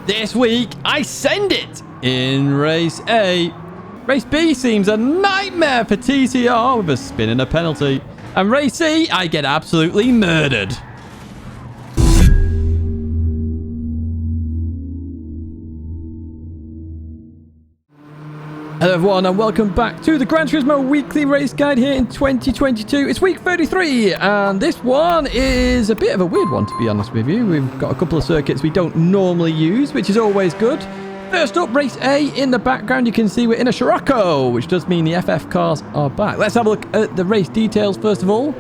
This week, I send it in Race A. Race B seems a nightmare for TCR with a spin and a penalty. And Race C, I get absolutely murdered. Hello everyone and welcome back to the Gran Turismo weekly race guide here in 2022. It's week 33 and this one is a bit of a weird one, to be honest with you. We've got a couple of circuits we don't normally use, which is always good. First up, Race A. In the background you can see we're in a Scirocco, which does mean the FF cars are back. Let's have a look at the race details first of all.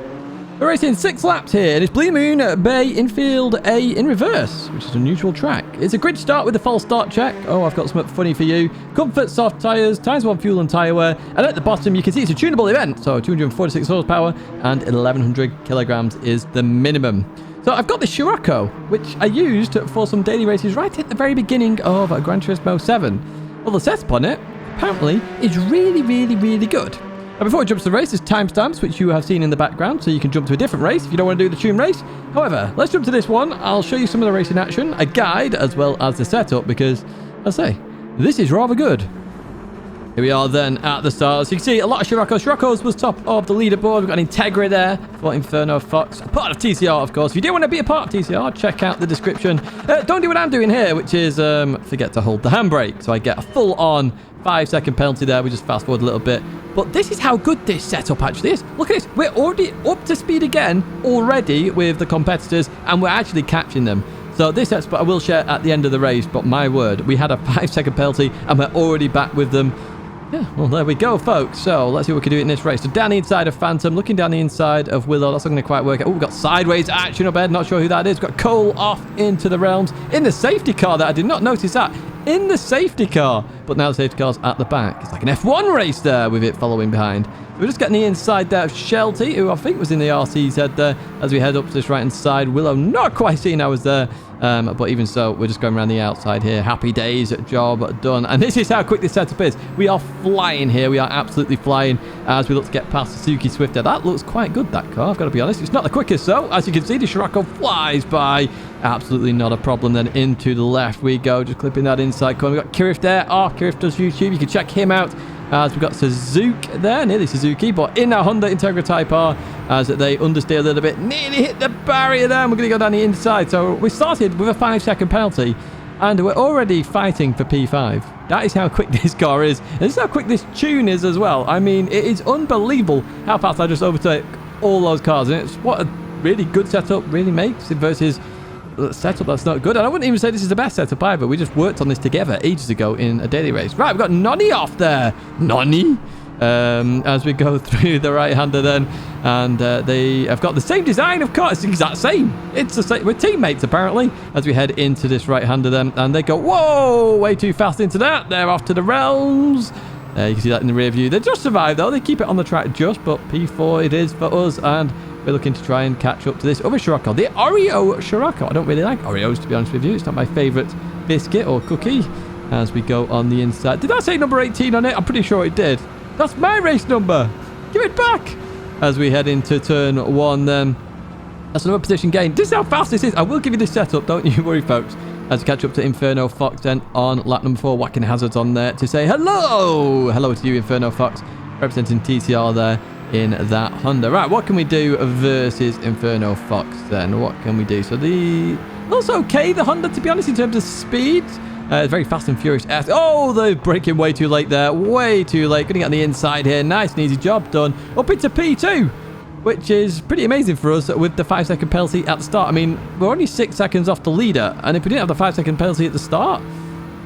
We're racing 6 laps here. It's Bluemoon, Bay, Infield, A in reverse, which is an unusual track. It's a grid start with a false start check. Oh, I've got something funny for you. Comfort, soft tyres, ×1 fuel and tyre wear. And at the bottom, you can see it's a tunable event. So 246 horsepower and 1,100 kilograms is the minimum. So I've got the Scirocco, which I used for some daily races right at the very beginning of Gran Turismo 7. Well, the setup on it, apparently, is really good. Now, before we jump to the race, there's timestamps, which you have seen in the background, so you can jump to a different race if you don't want to do the tune race. However, let's jump to this one. I'll show you some of the race in action, a guide, as well as the setup, because, as I say, this is rather good. Here we are then at the start. So you can see a lot of Scirocco's. Scirocco's was top of the leaderboard. We've got an Integra there for Inferno Fox. Part of TCR, of course. If you do want to be a part of TCR, check out the description. Don't do what I'm doing here, which is forget to hold the handbrake. So I get a full-on 5-second penalty there. We just fast forward a little bit. But this is how good this setup actually is. Look at this. We're already up to speed again already with the competitors, and we're actually catching them. So this setup I will share at the end of the race, but my word, we had a 5-second penalty and we're already back with them. Yeah, well, there we go, folks. So let's see what we can do in this race. So down the inside of Phantom, looking down the inside of Willow. That's not going to quite work out. Oh, we've got sideways action up ahead. Not sure who that is. We've got Cole off into the realms in the safety car. That I did not notice that. In the safety car. But now the safety car's at the back. It's like an F1 race there with it following behind. We're just getting the inside there of Shelty, who I think was in the RC's head there as we head up to this right-hand side. Willow not quite seeing I was there. But even so, we're just going around the outside here. Happy days, job done. And this is how quick this setup is. We are flying here. We are absolutely flying as we look to get past the Suzuki Swift there. That looks quite good, that car. I've got to be honest. It's not the quickest, though. As you can see, the Scirocco flies by. Absolutely not a problem. Then into the left we go. Just clipping that inside corner. We've got Kirif there. Oh, Kirif does YouTube. You can check him out. As we've got Suzuki there, nearly Suzuki, but in our Honda Integra Type R, as they understeer a little bit, nearly hit the barrier there, and we're going to go down the inside. So we started with a 5-second penalty, and we're already fighting for P5. That is how quick this car is, and this is how quick this tune is as well. I mean, it is unbelievable how fast I just overtake all those cars, and it's what a really good setup really makes versus setup that's not good. And I wouldn't even say this is the best setup either. We just worked on this together ages ago in a daily race. Right, we've got Nonny off there. Nonny. As we go through the right-hander then, and they have got the same design of car. It's the exact same. It's the same. We're teammates apparently as we head into this right-hander then, and they go, whoa, way too fast into that. They're off to the realms. You can see that in the rear view. They just survived though. They keep it on the track just, but P4 it is for us, and we're looking to try and catch up to this other Scirocco, the Oreo Scirocco. I don't really like Oreos, to be honest with you. It's not my favourite biscuit or cookie. As we go on the inside. Did I say number 18 on it? I'm pretty sure it did. That's my race number. Give it back. As we head into turn 1 then. That's another position gain. This is how fast this is. I will give you this setup. Don't you worry, folks. As we catch up to Inferno Fox then on lap number 4. Whacking hazards on there to say hello. Hello to you, Inferno Fox. Representing TCR there in that Honda. Right, what can we do versus Inferno Fox then? What can we do? So looks okay, the Honda, to be honest, in terms of speed. Very fast and furious. Oh, they're braking way too late there. Way too late. Going to get on the inside here. Nice and easy job done. Up into P2, which is pretty amazing for us with the 5-second penalty at the start. I mean, we're only 6 seconds off the leader, and if we didn't have the 5-second penalty at the start,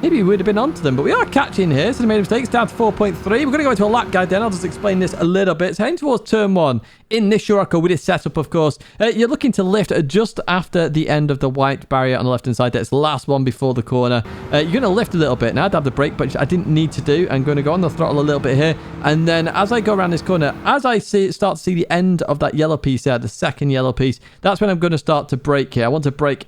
maybe we would have been onto them, but we are catching here, so they made a mistake. It's down to 4.3. We're going to go into a lap guide then. I'll just explain this a little bit. So heading towards turn 1 in this Scirocco with this setup, of course. You're looking to lift just after the end of the white barrier on the left-hand side. That's the last one before the corner. You're going to lift a little bit. Now, I'd have the brake, but I didn't need to do. I'm going to go on the throttle a little bit here. And then as I go around this corner, as I start to see the end of that yellow piece there, the second yellow piece, that's when I'm going to start to brake here. I want to brake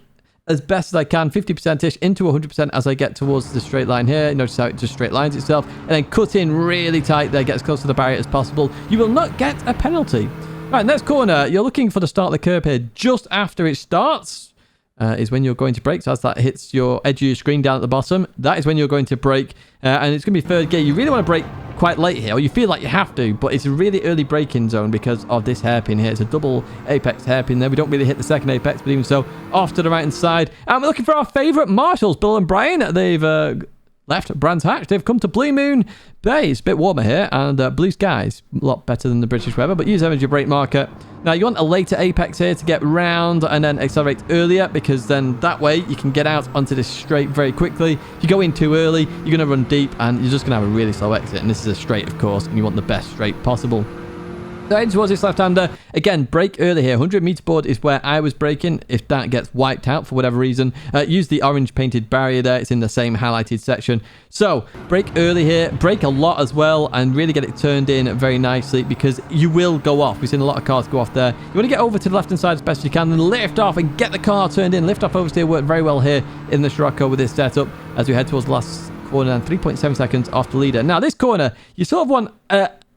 as best as I can, 50%-ish into 100% as I get towards the straight line here. Notice how it just straight lines itself, and then cut in really tight there, get as close to the barrier as possible. You will not get a penalty. Right, next corner, you're looking for the start of the curb here just after it starts. is when you're going to brake. So as that hits your edge of your screen down at the bottom, that is when you're going to brake. And it's going to be third gear. You really want to brake quite late here, or you feel like you have to, but it's a really early braking zone because of this hairpin here. It's a double apex hairpin there. We don't really hit the second apex, but even so, off to the right hand side. And we're looking for our favourite marshals, Bill and Brian. They've left Brands Hatch. They've come to Bluemoon Bay. It's a bit warmer here, and blue skies, a lot better than the British weather, but use them as your brake marker. Now, you want a later apex here to get round and then accelerate earlier, because then that way you can get out onto this straight very quickly. If you go in too early, you're going to run deep, and you're just going to have a really slow exit, and this is a straight, of course, and you want the best straight possible. So heading towards this left-hander. Again, brake early here. 100 meter board is where I was braking. If that gets wiped out for whatever reason, use the orange painted barrier there. It's in the same highlighted section. So brake early here. Brake a lot as well and really get it turned in very nicely, because you will go off. We've seen a lot of cars go off there. You want to get over to the left-hand side as best as you can and lift off and get the car turned in. Lift off oversteer worked very well here in the Scirocco with this setup as we head towards the last corner and 3.7 seconds off the leader. Now, this corner, you sort of want...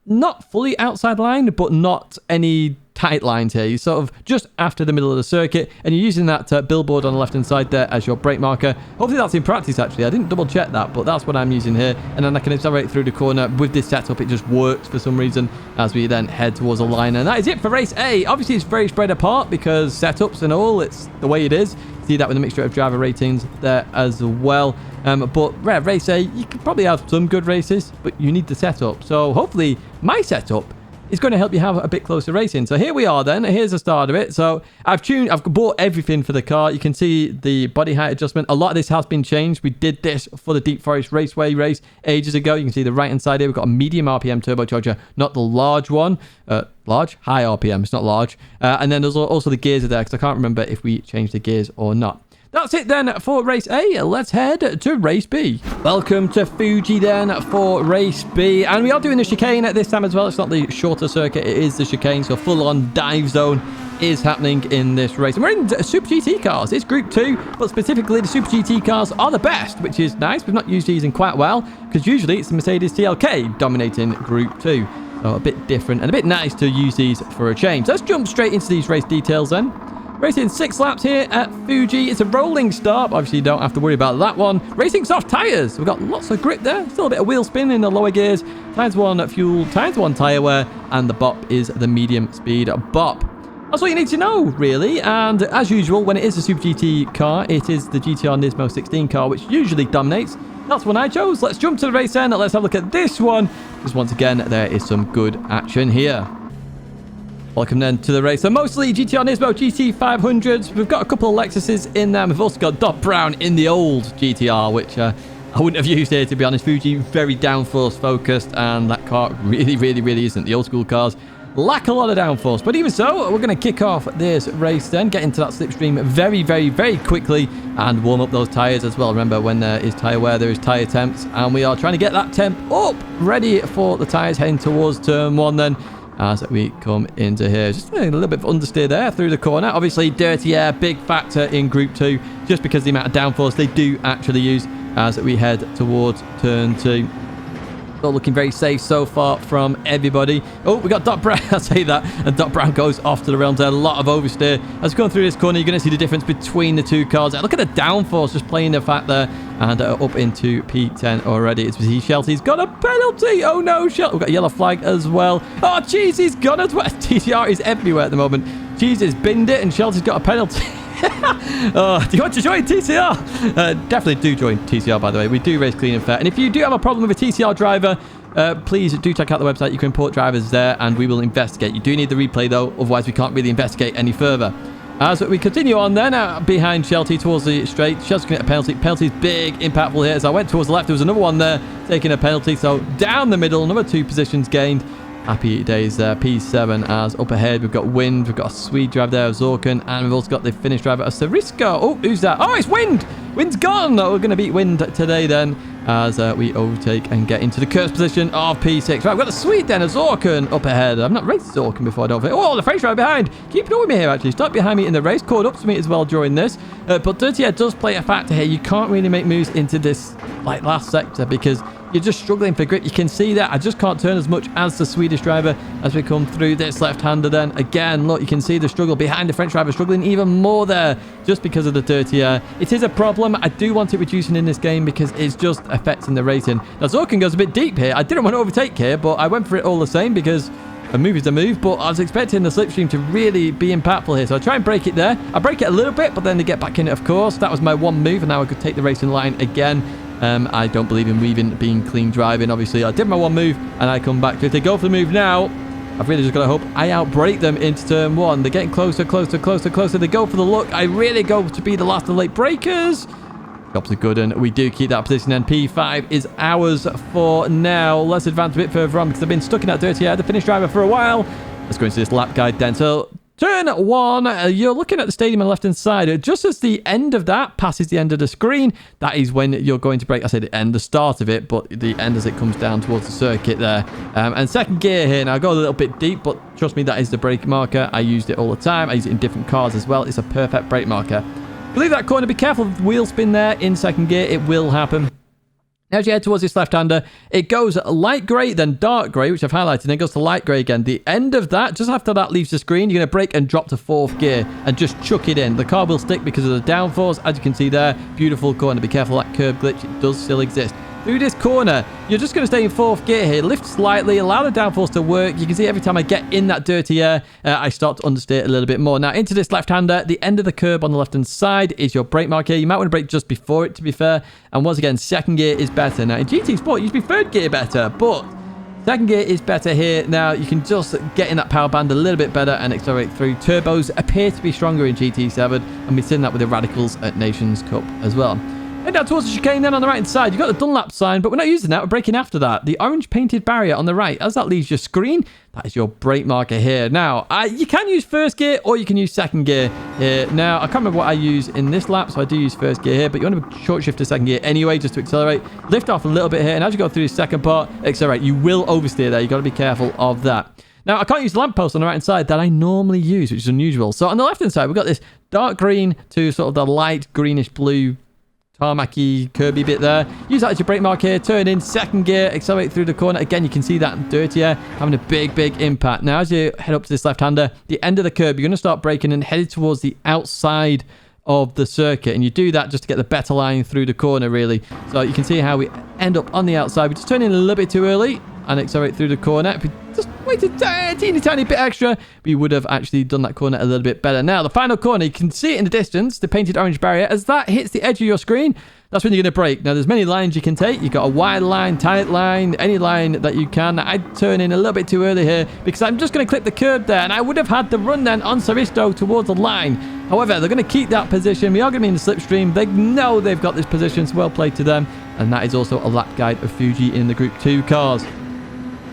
not fully outside line, but not any tight lines here. You're sort of just after the middle of the circuit, and you're using that billboard on the left-hand side there as your brake marker. Hopefully that's in practice, actually. I didn't double-check that, but that's what I'm using here. And then I can accelerate through the corner. With this setup, it just works for some reason as we then head towards a line. And that is it for race A. Obviously, it's very spread apart because setups and all, it's the way it is. See that with a mixture of driver ratings there as well. But race A, you could probably have some good races, but you need the setup. So hopefully my setup is going to help you have a bit closer racing. So here we are then. Here's the start of it. So I've bought everything for the car. You can see the body height adjustment. A lot of this has been changed. We did this for the Deep Forest Raceway race ages ago. You can see the right hand side here. We've got a medium RPM turbocharger, not the large one. High RPM. It's not large. And then there's also the gears are there, because I can't remember if we changed the gears or not. That's it then for race A. Let's head to race B. Welcome to Fuji then for race B. And we are doing the chicane at this time as well. It's not the shorter circuit, it is the chicane. So full-on dive zone is happening in this race. And we're in Super GT cars. It's Group 2, but specifically the Super GT cars are the best, which is nice. We've not used these in quite a while, because usually it's the Mercedes TLK dominating Group 2. So a bit different and a bit nice to use these for a change. Let's jump straight into these race details then. Racing 6 laps here at Fuji. It's a rolling start. Obviously, you don't have to worry about that one. Racing soft tyres. We've got lots of grip there. Still a bit of wheel spin in the lower gears. Tyres 1 fuel, tyres 1 tyre wear, and the bop is the medium speed bop. That's all you need to know, really. And as usual, when it is a Super GT car, it is the GTR Nismo 16 car, which usually dominates. That's one I chose. Let's jump to the race then. Let's have a look at this one, because once again, there is some good action here. Welcome then to the race. So mostly GTR Nismo GT500s. We've got a couple of Lexuses in there. We've also got Dot Brown in the old GTR, which I wouldn't have used here, to be honest. Fuji, very downforce focused, and that car really isn't. The old school cars lack a lot of downforce. But even so, we're going to kick off this race then, get into that slipstream very quickly, and warm up those tyres as well. Remember, when there is tyre wear, there is tyre temps, and we are trying to get that temp up, ready for the tyres heading towards turn 1 then, as we come into here. Just a little bit of understeer there through the corner. Obviously, dirty air, big factor in Group 2, just because of the amount of downforce they do actually use as we head towards turn 2. Not looking very safe so far from everybody. Oh, we got Dot Brown. I'll say that. And Dot Brown goes off to the realms there. A lot of oversteer. As we go through this corner, you're going to see the difference between the two cars. Look at the downforce just playing the fact there. And up into P10 already. It's Shelty's got a penalty. Oh no, Shelty. We've got a yellow flag as well. Oh, Cheesy's got it. TCR is everywhere at the moment. Cheesy's binned it and Shelty's got a penalty. Oh, do you want to join TCR? Definitely do join TCR, by the way. We do race clean and fair. And if you do have a problem with a TCR driver, please do check out the website. You can import drivers there and we will investigate. You do need the replay though, otherwise we can't really investigate any further. As we continue on then, behind Shelty towards the straight. Shelty's going to get a penalty. Penalty's big, impactful here. As I went towards the left, there was another one there taking a penalty. So down the middle, another 2 positions gained. Happy days there. P7 as up ahead. We've got Wind. We've got a Swede driver there of Zorken. And we've also got the Finnish driver of Sarisco. Oh, who's that? Oh, it's Wind. Wind's gone. Oh, we're going to beat Wind today then as we overtake and get into the cursed position of P6. Right, we've got the Swede then of Zorken up ahead. I've not raced Zorken before, I don't think. Oh, the French driver behind. Keep up with me here, actually. Start behind me in the race. Caught up to me as well during this. But dirty air does play a factor here. You can't really make moves into this like last sector because you're just struggling for grip. You can see that I just can't turn as much as the Swedish driver as we come through this left-hander then. Again, look, you can see the struggle behind the French driver, struggling even more there just because of the dirty air. It is a problem. I do want it reducing in this game because it's just affecting the racing. Now, Zorkin goes a bit deep here. I didn't want to overtake here, but I went for it all the same because a move is a move, but I was expecting the slipstream to really be impactful here, so I try and break it there. I break it a little bit, but then they get back in it, of course. That was my one move, and now I could take the racing line again. I don't believe in weaving being clean driving. Obviously, I did my one move, and I come back. If they go for the move now, I've really just got to hope I outbrake them into turn one. They're getting closer, closer, closer, closer. They go for the look. I really go to be the last of the late breakers. Jobs are good, and we do keep that position, and P5 is ours for now. Let's advance a bit further on because I've been stuck in that dirty air, the Finnish driver, for a while. Let's go into this lap guide then. So, turn one, you're looking at the stadium on the left-hand side. Just as the end of that passes the end of the screen, that is when you're going to brake. I say the end, the start of it, but the end as it comes down towards the circuit there. And second gear here. Now, I go a little bit deep, but trust me, that is the brake marker. I used it all the time. I use it in different cars as well. It's a perfect brake marker. Leave that corner. Be careful of the wheel spin there in second gear. It will happen. Now, as you head towards this left-hander, it goes light grey, then dark grey, which I've highlighted, and then it goes to light grey again. The end of that, just after that leaves the screen, you're going to brake and drop to fourth gear and just chuck it in. The car will stick because of the downforce. As you can see there, beautiful corner. Be careful of that curb glitch. It does still exist. Through this corner, you're just going to stay in fourth gear here. Lift slightly, allow the downforce to work. You can see every time I get in that dirty air, I start to understeer a little bit more. Now, into this left-hander, the end of the curb on the left-hand side is your brake mark here. You might want to brake just before it, to be fair. And once again, second gear is better. Now, in GT Sport, it used to be third gear better, but second gear is better here. Now, you can just get in that power band a little bit better and accelerate through. Turbos appear to be stronger in GT7, and we've seen that with the Radicals at Nations Cup as well. Head down towards the chicane then on the right-hand side. You've got the Dunlap sign, but we're not using that. We're braking after that. The orange painted barrier on the right, as that leaves your screen, that is your brake marker here. Now, you can use first gear or you can use second gear here. Now, I can't remember what I use in this lap, so I do use first gear here, but you want to short shift to second gear anyway, just to accelerate. Lift off a little bit here, and as you go through the second part, accelerate. You will oversteer there. You've got to be careful of that. Now, I can't use the lamppost on the right-hand side that I normally use, which is unusual. So, on the left-hand side, we've got this dark green to sort of the light greenish blue tarmacy curby bit there. Use that as your brake mark here. Turn in second gear, accelerate through the corner. Again, you can see that dirty air having a big impact. Now, as you head up to this left-hander, the end of the curb, you're going to start braking and headed towards the outside of the circuit, and you do that just to get the better line through the corner, really. So you can see how we end up on the outside. We just turn in a little bit too early and accelerate through the corner. If we just waited a teeny bit extra, we would have actually done that corner a little bit better. Now, the final corner, you can see it in the distance, the painted orange barrier. As that hits the edge of your screen, that's when you're going to brake. Now, there's many lines you can take. You've got a wide line, tight line, any line that you can. I'd turn in a little bit too early here because I'm just going to clip the curb there, and I would have had the run then on Saristo towards the line. However, they're going to keep that position. We are going to be in the slipstream. They know they've got this position, so well played to them. And that is also a lap guide of Fuji in the Group 2 cars.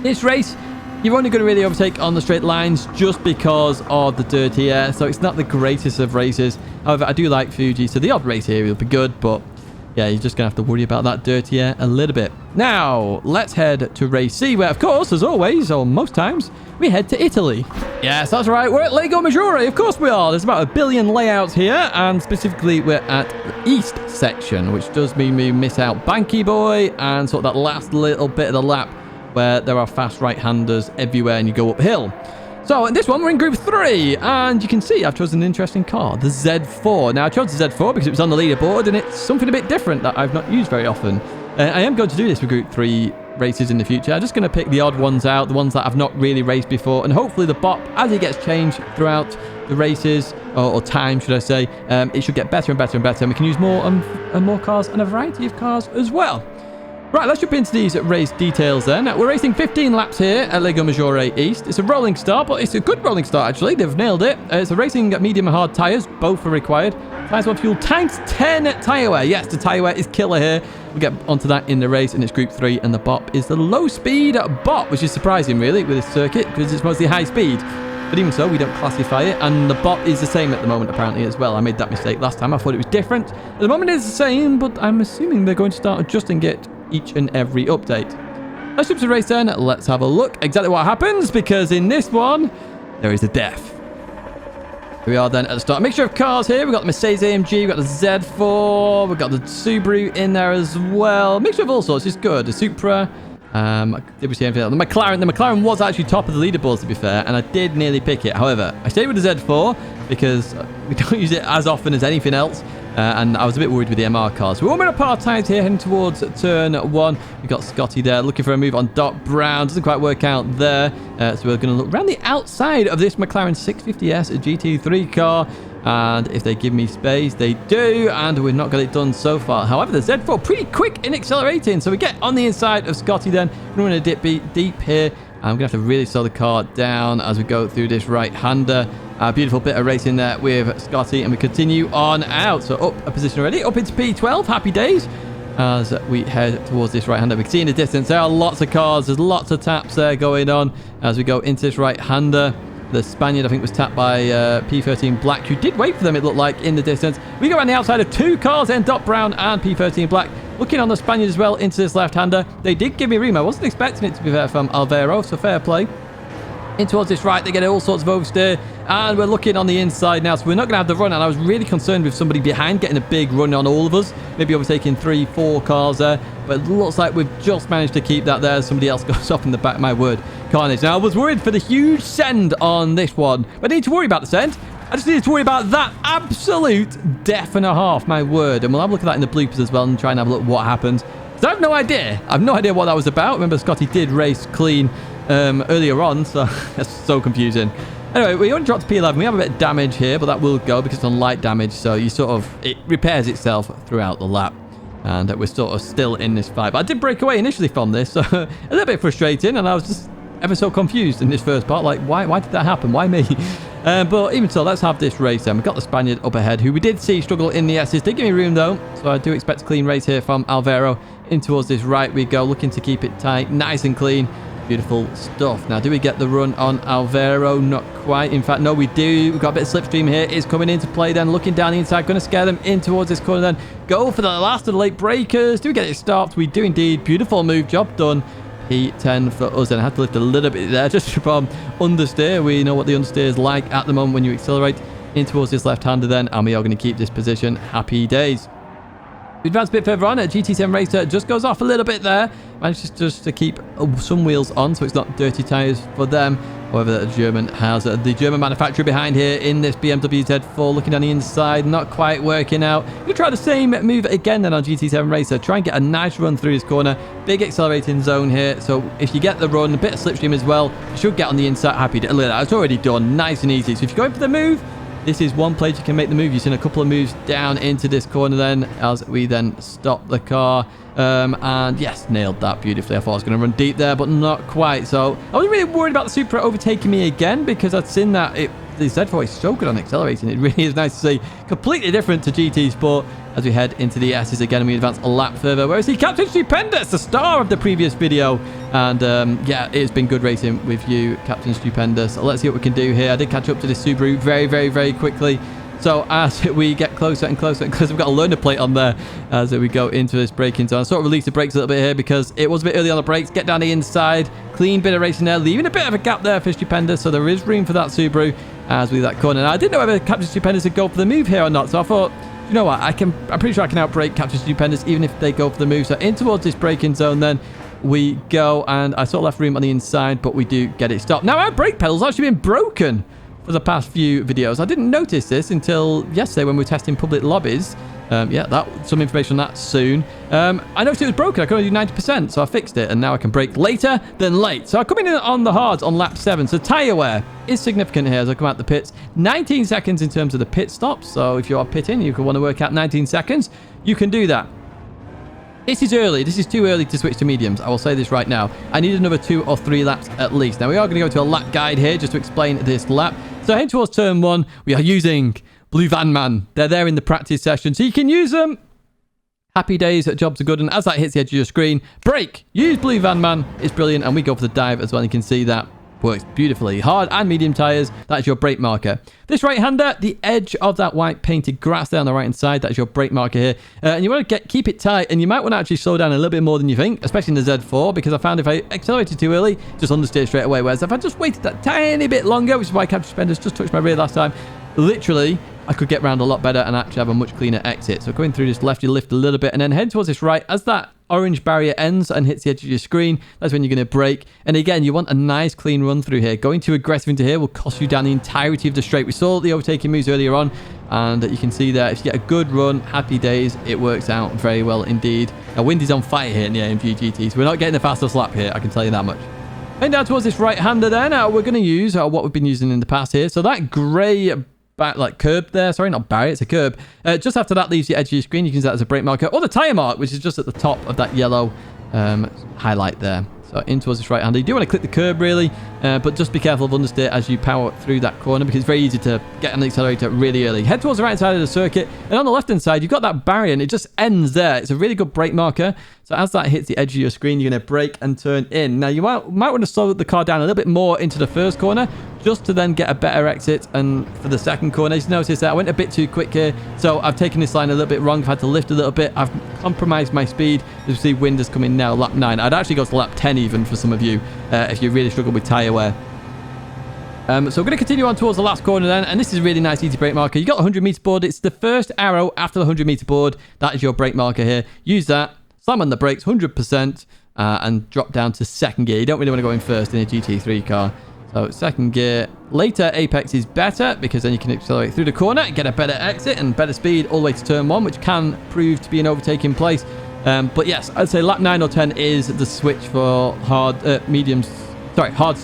This race, you're only going to really overtake on the straight lines just because of the dirty air, so it's not the greatest of races. However, I do like Fuji, so the odd race here will be good, but yeah, you're just going to have to worry about that dirty air a little bit. Now, let's head to race C, where, of course, as always, or most times, we head to Italy. Yes, that's right, we're at Lago Maggiore, of course we are. There's about 1 billion layouts here, and specifically we're at the east section, which does mean we miss out Banky Boy and sort of that last little bit of the lap where there are fast right-handers everywhere and you go uphill. So in this one, we're in Group 3, and you can see I've chosen an interesting car, the Z4. Now, I chose the Z4 because it was on the leaderboard, and it's something a bit different that I've not used very often. I am going to do this for Group 3 races in the future. I'm just going to pick the odd ones out, the ones that I've not really raced before, and hopefully the bop, as it gets changed throughout the races, or time, should I say, it should get better and better and better, and we can use more and more cars and a variety of cars as well. Right, let's jump into these race details then. We're racing 15 laps here at Lago Maggiore East. It's a rolling start, but it's a good rolling start, actually. They've nailed it. It's a racing at medium and hard tyres. Both are required. Tyres 1 fuel, times 10 tyre wear. Yes, the tyre wear is killer here. We'll get onto that in the race, and it's Group 3, and the bop is the low-speed bop, which is surprising, really, with this circuit, because it's mostly high speed. But even so, we don't classify it, and the bop is the same at the moment, apparently, as well. I made that mistake last time. I thought it was different. At the moment, it's the same, but I'm assuming they're going to start adjusting it each and every update. Let's jump to the race then. Let's have a look exactly what happens, because in this one, there is a death. Here we are then at the start. A mixture of cars here. We've got the Mercedes AMG, we've got the Z4, we've got the Subaru in there as well. Mixture of all sorts. It's good. The Supra. Did we see anything else? The McLaren was actually top of the leaderboards, to be fair, and I did nearly pick it. However, I stayed with the Z4 because we don't use it as often as anything else. And I was a bit worried with the MR cars. So we're warming up our tyres here, heading towards turn 1. We've got Scotty there looking for a move on Doc Brown. Doesn't quite work out there. So we're going to look around the outside of this McLaren 650S GT3 car. And if they give me space, they do. And we've not got it done so far. However, the Z4 pretty quick in accelerating. So we get on the inside of Scotty then. We're going to dip deep here. I'm going to have to really slow the car down as we go through this right-hander. Beautiful bit of racing there with Scotty, and we continue on out. So up a position already, up into P12. Happy days as we head towards this right-hander. We can see in the distance there are lots of cars. There's lots of taps there going on as we go into this right-hander. The Spaniard, I think, was tapped by P13 Black, who did wait for them, it looked like, in the distance. We go around the outside of 2 cars then, Doc Brown and P13 Black. Looking on the Spaniard as well into this left-hander. They did give me room. I wasn't expecting it, to be fair, from Alvaro, so fair play. In towards this right, they get all sorts of oversteer, and we're looking on the inside now, so we're not going to have the run, and I was really concerned with somebody behind getting a big run on all of us, maybe overtaking 3-4 cars there, but it looks like we've just managed to keep that there. Somebody else goes off in the back. My word, carnage. Now, I was worried for the huge send on this one, but I didn't need to worry about the send. I just needed to worry about that absolute death and a half, my word. And we'll have a look at that in the bloopers as well and try and have a look at what happened. So I have no idea. I have no idea what that was about. Remember, Scotty did race clean earlier on, so that's so confusing. Anyway, we only dropped to P11. We have a bit of damage here, but that will go because it's on light damage, so it repairs itself throughout the lap. And we're sort of still in this fight. But I did break away initially from this, so a little bit frustrating, and I was just ever so confused in this first part. Like, why did that happen? Why me? But even so, let's have this race then. We've got the Spaniard up ahead, who we did see struggle in the S's. Did give me room, though, so I do expect a clean race here from Alvaro. In towards this right we go, looking to keep it tight, nice and clean. Beautiful stuff. Now, do we get the run on Alvaro? Not quite. In fact, no, we do. We've got a bit of slipstream here. It's coming into play then. Looking down the inside. Going to scare them in towards this corner then. Go for the last of the late breakers. Do we get it stopped? We do indeed. Beautiful move. Job done. P10 for us. And I had to lift a little bit there just from understeer. We know what the understeer is like at the moment when you accelerate in towards this left-hander then. And we are going to keep this position. Happy days. We advance a bit further on. A GT7 racer just goes off a little bit there. Manages just to keep some wheels on, so it's not dirty tyres for them. However, the German has the German manufacturer behind here in this BMW Z4. Looking on the inside, not quite working out. We'll try the same move again then on GT7 racer. Try and get a nice run through this corner. Big accelerating zone here. So if you get the run, a bit of slipstream as well, you should get on the inside. Happy to look at that. It's already done. Nice and easy. So if you're going for the move, this is one place you can make the move. You've seen a couple of moves down into this corner then as we then stop the car. And yes, nailed that beautifully. I thought I was going to run deep there, but not quite. So I was really worried about the Supra overtaking me again because I'd seen that the Z4 is so good on accelerating. It really is nice to see. Completely different to GT Sport as we head into the S's again and we advance a lap further. Where is he? Captain Stupendous, the star of the previous video. And yeah, it's been good racing with you, Captain Stupendous. Let's see what we can do here. I did catch up to this Subaru very, very, very quickly. So as we get closer and closer and closer, we've got a learner plate on there as we go into this braking zone. I sort of released the brakes a little bit here because it was a bit early on the brakes. Get down the inside. Clean bit of racing there, leaving a bit of a gap there for Stupendous. So there is room for that Subaru as we that corner. Now, I didn't know whether Captain Stupendous would go for the move here or not. So I thought, you know what, I'm pretty sure I can outbrake Captain Stupendous even if they go for the move. So in towards this braking zone then we go, and I sort of left room on the inside, but we do get it stopped. Now, our brake pedal's actually been broken for the past few videos. I didn't notice this until yesterday when we were testing public lobbies. Yeah, some information on that soon. I noticed it was broken. I could only do 90%, so I fixed it, and now I can brake later than late. So I'm coming in on the hards on lap 7. So tyre wear is significant here as I come out the pits. 19 seconds in terms of the pit stops. So if you are pitting, you could want to work out 19 seconds. You can do that. This is early. This is too early to switch to mediums. I will say this right now. I need another 2 or 3 laps at least. Now, we are going to go to a lap guide here just to explain this lap. So heading towards turn 1, we are using Blue Van Man. They're there in the practice session, so you can use them. Happy days, jobs are good. And as that hits the edge of your screen, brake. Use Blue Van Man. It's brilliant. And we go for the dive as well. You can see that works beautifully. Hard and medium tyres, that is your brake marker. This right-hander, the edge of that white painted grass there on the right-hand side, that is your brake marker here. And you want to keep it tight, and you might want to actually slow down a little bit more than you think, especially in the Z4, because I found if I accelerated too early, just understeer straight away. Whereas if I just waited that tiny bit longer, which is why Captain Stupendous just touched my rear last time, literally, I could get around a lot better and actually have a much cleaner exit. So going through this lefty lift a little bit and then head towards this right. As that orange barrier ends and hits the edge of your screen, that's when you're going to brake. And again, you want a nice clean run through here. Going too aggressive into here will cost you down the entirety of the straight. We saw the overtaking moves earlier on, and you can see there, if you get a good run, happy days, it works out very well indeed. Now, wind is on fire here in the AMG GT, so we're not getting the fastest lap here, I can tell you that much. Heading down towards this right-hander then, we're going to use what we've been using in the past here. So that grey curb there, sorry, not barrier, it's a curb. Just after that leaves the edge of your screen, you can use that as a brake marker, or the tyre mark, which is just at the top of that yellow highlight there. So in towards this right hander. You do want to click the curb really, but just be careful of understeer as you power through that corner, because it's very easy to get on the accelerator really early. Head towards the right side of the circuit, and on the left hand side you've got that barrier and it just ends there. It's a really good brake marker. So as that hits the edge of your screen, you're going to brake and turn in. Now you might want to slow the car down a little bit more into the first corner, just to then get a better exit. And for the second corner, you notice that I went a bit too quick here, so I've taken this line a little bit wrong. I've had to lift a little bit. I've compromised my speed. As you see, wind is coming now, lap 9. I'd actually go to lap 10 even for some of you if you really struggle with tyre wear. So we're going to continue on towards the last corner then, and this is a really nice easy brake marker. You got the 100 meter board. It's the first arrow after the 100 meter board. That is your brake marker here. Use that, slam on the brakes 100%, and drop down to second gear. You don't really want to go in first in a GT3 car. So second gear. Later apex is better, because then you can accelerate through the corner, get a better exit and better speed all the way to turn 1, which can prove to be an overtaking place. But yes, I'd say lap 9 or 10 is the switch for hards to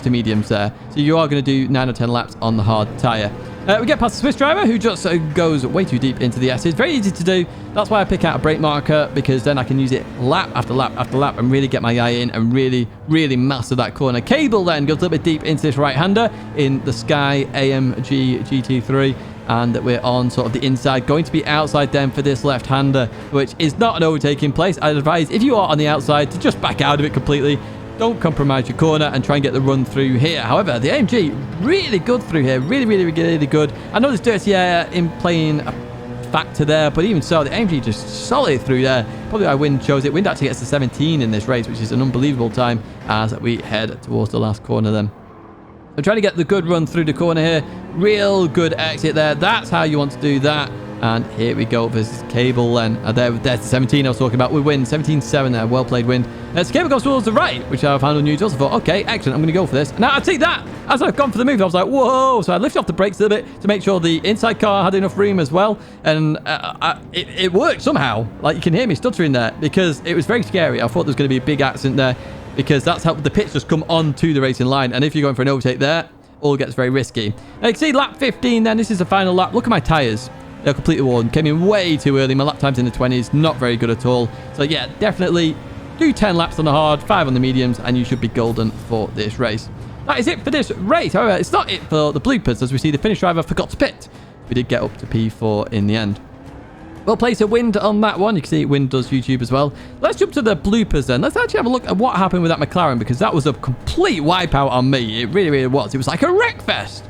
mediums there. So you are going to do 9 or 10 laps on the hard tyre. We get past the Swiss driver, who just goes way too deep into the S's. Very easy to do. That's why I pick out a brake marker, because then I can use it lap after lap after lap and really get my eye in and really, really master that corner. Cable then goes a little bit deep into this right-hander in the Sky AMG GT3. And we're on sort of the inside, going to be outside then for this left-hander, which is not an overtaking place. I'd advise, if you are on the outside, to just back out of it completely. Don't compromise your corner and try and get the run through here. However, the AMG, really good through here. Really, really, really good. I know there's dirty air in playing a factor there, but even so, the AMG just solid through there. Probably why Wind chose it. Wind actually gets to 17 in this race, which is an unbelievable time as we head towards the last corner then. So trying to get the good run through the corner here. Real good exit there. That's how you want to do that. And here we go versus Cable then. There's the 17 I was talking about with Wind. 17.7 there. Well played, Wind. So Cable goes towards the right, which I found unusual. So I thought, okay, excellent. I'm going to go for this. Now, I take that. As I've gone for the move, I was like, whoa. So I lifted off the brakes a little bit to make sure the inside car had enough room as well. And it worked somehow. Like, you can hear me stuttering there, because it was very scary. I thought there was going to be a big accident there, because that's how the pits just come onto the racing line. And if you're going for an overtake there, all gets very risky. Now, you can see lap 15 then. This is the final lap. Look at my tyres. They're completely worn. Came in way too early. My lap time's in the 20s. Not very good at all. So yeah, definitely do 10 laps on the hard, 5 on the mediums, and you should be golden for this race. That is it for this race. However, it's not it for the bloopers, as we see the finish driver forgot to pit. We did get up to P4 in the end. We'll place a Wind on that one. You can see Wind does YouTube as well. Let's jump to the bloopers then. Let's actually have a look at what happened with that McLaren, because that was a complete wipeout on me. It really, really was. It was like a WRECKFEST.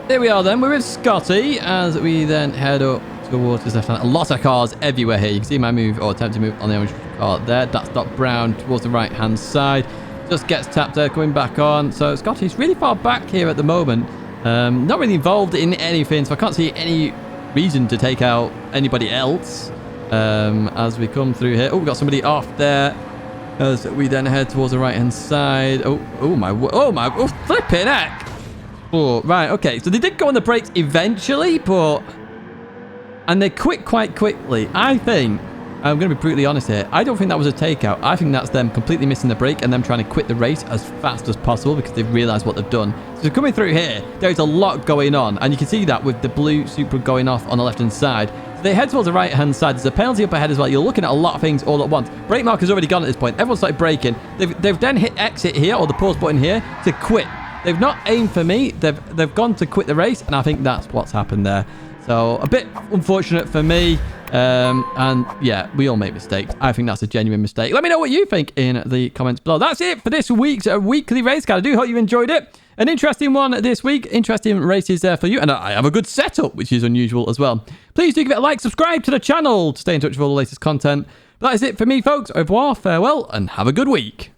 There we are then. We're with Scotty as we then head up towards the left hand. A lot of cars everywhere here. You can see my move, or attempt to move on the orange car there. That's Doc Brown towards the right hand side. Just gets tapped there, coming back on. So Scotty's really far back here at the moment. Not really involved in anything, so I can't see any reason to take out anybody else as we come through here. Oh, we've got somebody off there as we then head towards the right hand side. Oh my flipping heck. Oh, right, okay. So they did go on the brakes eventually, and they quit quite quickly. I think, I'm going to be brutally honest here, I don't think that was a takeout. I think that's them completely missing the brake and them trying to quit the race as fast as possible, because they've realised what they've done. So coming through here, there's a lot going on, and you can see that with the blue Supra going off on the left-hand side. So they head towards the right-hand side. There's a penalty up ahead as well. You're looking at a lot of things all at once. Brake marker's already gone at this point. Everyone started braking. They've then hit exit here, or the pause button here, to quit. They've not aimed for me. They've gone to quit the race, and I think that's what's happened there. So a bit unfortunate for me. And yeah, we all make mistakes. I think that's a genuine mistake. Let me know what you think in the comments below. That's it for this week's weekly race guide. I do hope you enjoyed it. An interesting one this week. Interesting races there for you. And I have a good setup, which is unusual as well. Please do give it a like, subscribe to the channel to stay in touch with all the latest content. But that is it for me, folks. Au revoir, farewell, and have a good week.